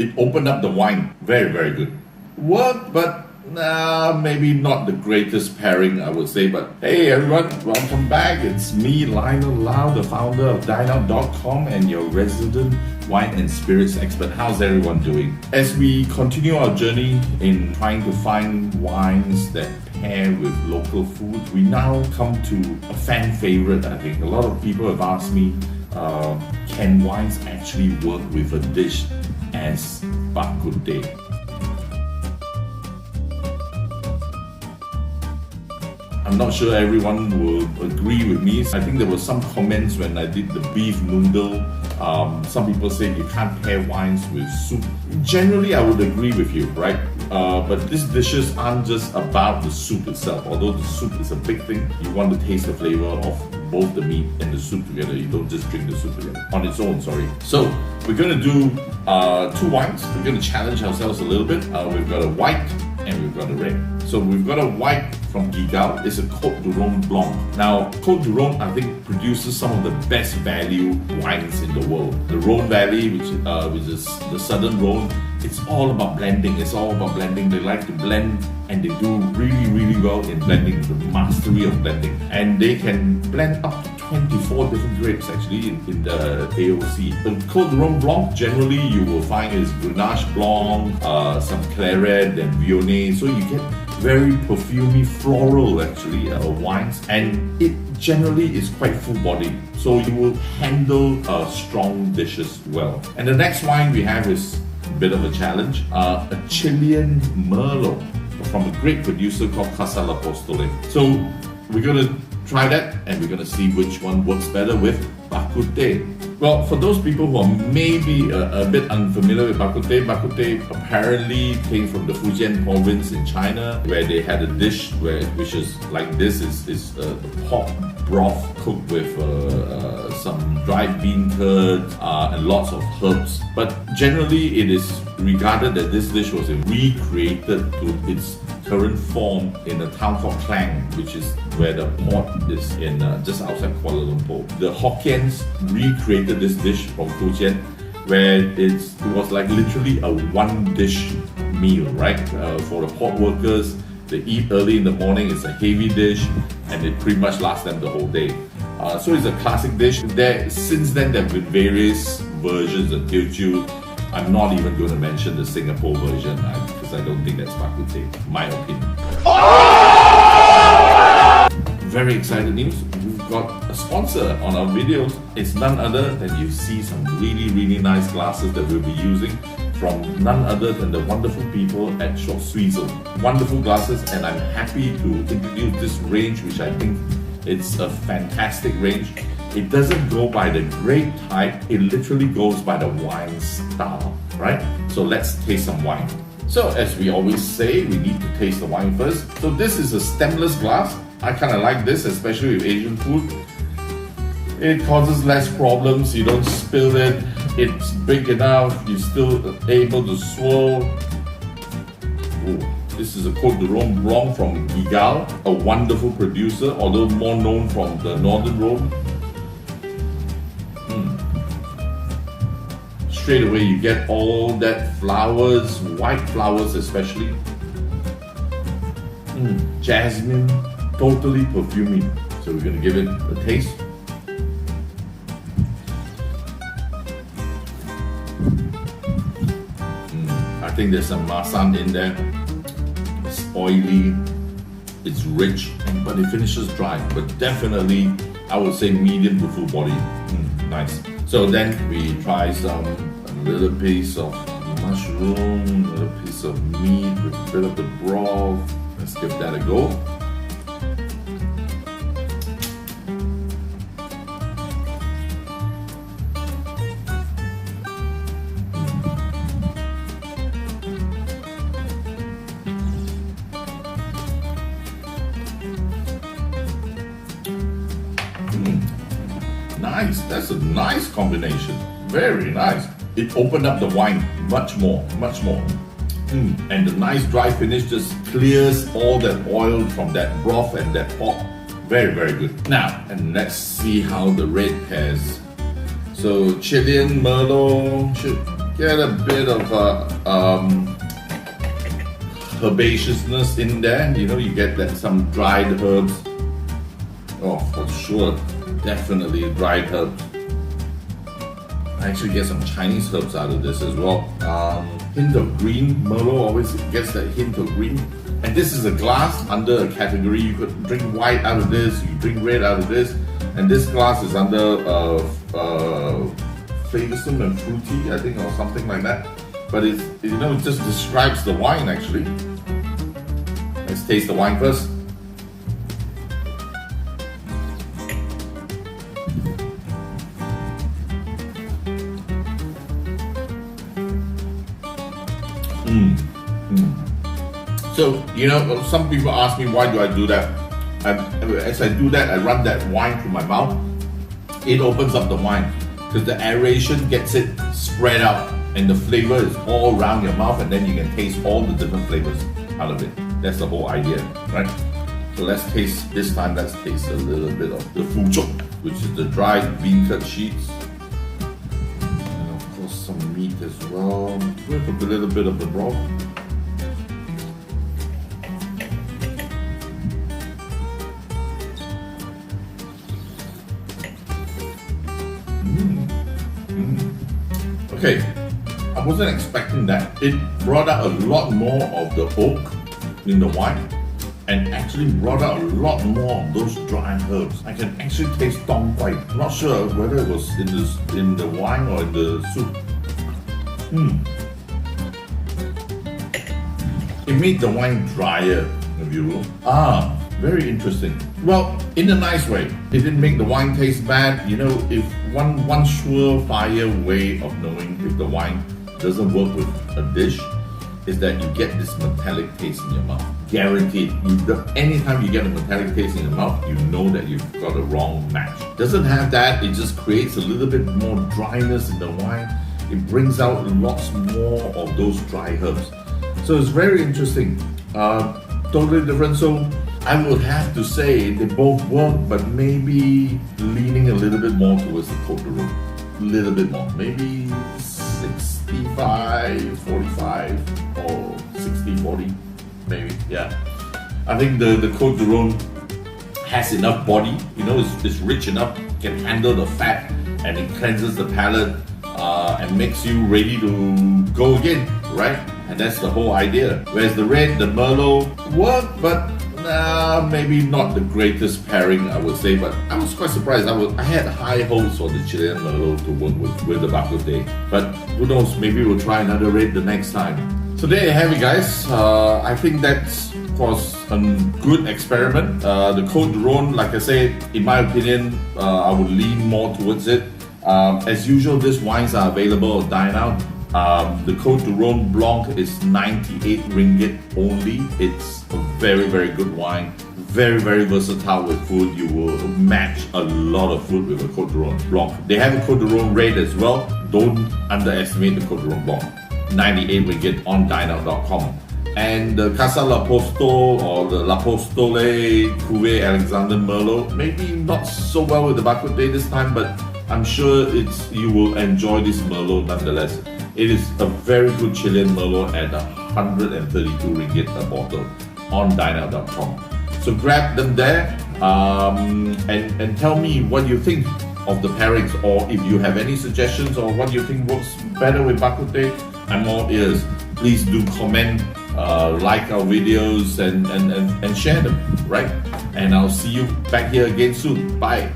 It opened up the wine. Very, very good. Worked, but maybe not the greatest pairing, I would say. But hey everyone, welcome back. It's me, Lionel Lau, the founder of dineout.com and your resident wine and spirits expert. How's everyone doing? As we continue our journey in trying to find wines that pair with local food, we now come to a fan favorite. I think a lot of people have asked me, can wines actually work with a dish as Bak Kut Teh? I'm not sure everyone will agree with me. I think there were some comments when I did the beef noodle. Some people say you can't pair wines with soup. Generally, I would agree with you, right? But these dishes aren't just about the soup itself. Although the soup is a big thing, you want to taste the flavor of both the meat and the soup together. You don't just drink the soup together on its own, sorry. So we're going to do two wines. We're going to challenge ourselves a little bit. We've got a white and we've got a red. So we've got a white from Gigal. It's a Côte du Rhône Blanc. Now, Côte du Rhône, I think, produces some of the best value wines in the world. The Rhône Valley, which is the southern Rhône, it's all about blending. It's all about blending. They like to blend, and they do really, really well in blending, the mastery of blending. And they can blend up to 24 different grapes actually in the AOC. The Côte du Rhône Blanc, generally you will find is Grenache Blanc, some Claret and Viognier. So you get very perfumey, floral actually wines, and it generally is quite full-bodied, so you will handle strong dishes well. And the next wine we have is a bit of a challenge, a Chilean Merlot from a great producer called Casa L'Apostole. So we're going to try that, and we're going to see which one works better with Bak Kut Teh. Well, for those people who are maybe a bit unfamiliar with Bak Kut Teh apparently came from the Fujian province in China, where they had a dish which is like this, is a pork broth cooked with some dried bean curd and lots of herbs. But generally it is regarded that this dish was recreated to its current form in a town called Klang, which is where the port is in just outside Kuala Lumpur. The Hokkiens recreated this dish from Fujian, where it was like literally a one dish meal, right? For the port workers, they eat early in the morning. It's a heavy dish, and it pretty much lasts them the whole day. So it's a classic dish. Since then, there have been various versions of Teochew. I'm not even going to mention the Singapore version because I don't think that's Bak Kut Teh, my opinion. Very excited news. We've got a sponsor on our videos. It's none other than you see some really, really nice glasses that we'll be using from none other than the wonderful people at Short Sweezel. Wonderful glasses, and I'm happy to introduce this range, which I think it's a fantastic range. It doesn't go by the grape type, it literally goes by the wine style, right? So let's taste some wine. So as we always say, we need to taste the wine first. So this is a stemless glass. I kind of like this, especially with Asian food. It causes less problems, you don't spill it, it's big enough, you're still able to swirl. Ooh. This is a Côte du Rhône Blanc from Gigal, a wonderful producer, although more known from the Northern Rhône. Straight away you get all that flowers, white flowers especially. Jasmine, totally perfumey. So we're going to give it a taste. I think there's some masan in there. It's oily, it's rich, but it finishes dry. But definitely, I would say medium to full body. Nice. So then we try a little piece of mushroom, a little piece of meat with a bit of the broth. Let's give that a go. Nice, that's a nice combination. Very nice. It opened up the wine much more. And the nice dry finish just clears all that oil from that broth and that pork. Very, very good. Now, and let's see how the red pairs. So Chilean Merlot, Get a bit of herbaceousness in there. You know, you get that some dried herbs. Oh, for sure, definitely dried herbs. I actually get some Chinese herbs out of this as well. Hint of green. Merlot always gets that hint of green. And this is a glass under a category. You could drink white out of this, you drink red out of this. And this glass is under flavorsome and fruity, I think, or something like that. But it just describes the wine actually. Let's taste the wine first. So, some people ask me, why do I do that? As I do that, I run that wine through my mouth. It opens up the wine because the aeration gets it spread out and the flavor is all around your mouth, and then you can taste all the different flavors out of it. That's the whole idea, right? So let's taste, this time let's taste a little bit of the fuzhou, which is the dried bean curd sheets. And of course some meat as well, with a little bit of the broth. Okay, I wasn't expecting that. It brought out a lot more of the oak in the wine and actually brought out a lot more of those dry herbs. I can actually taste tong quai. Not sure whether it was in the wine or in the soup. It made the wine drier, if you will. Very interesting. Well, in a nice way. It didn't make the wine taste bad. If one surefire way of knowing if the wine doesn't work with a dish is that you get this metallic taste in your mouth. Guaranteed. Anytime you get a metallic taste in your mouth, you know that you've got a wrong match. Doesn't have that, it just creates a little bit more dryness in the wine. It brings out lots more of those dry herbs. So it's very interesting. Totally different. So I would have to say they both work, but maybe leaning a little bit more towards the Côte de Rône. A little bit more. Maybe 65-45 or 60-40, maybe. Yeah. I think the Côte de Rône has enough body. It's rich enough, can handle the fat, and it cleanses the palate and makes you ready to go again, right? And that's the whole idea. Whereas the red, the Merlot work, but maybe not the greatest pairing, I would say, but I was quite surprised. I had high hopes for the Chilean Merlot to work with the Bak Kut Teh. But who knows, maybe we'll try another red the next time. So there you have it, guys. I think that was a good experiment. The Côte de Rône, like I said, in my opinion, I would lean more towards it. As usual, these wines are available on Dine Out. The Côte de Rône Blanc is 98 ringgit only. It's a very, very good wine. Very, very versatile with food. You will match a lot of food with a Côte de Rône Blanc. They have a Côte de Rône Red as well. Don't underestimate the Côte de Rône Blanc. 98 ringgit on dineout.com. And the Casa L'Apostol or the L'Apostole Cuvée Alexander Merlot, maybe not so well with the Bak Kut Teh this time, but I'm sure you will enjoy this Merlot nonetheless. It is a very good Chilean Merlot at 132 ringgit a bottle on dineout.com. So grab them there and tell me what you think of the pairings, or if you have any suggestions or what you think works better with Bak Kut Teh. I'm all ears. Please do comment, like our videos and share them, right? And I'll see you back here again soon. Bye.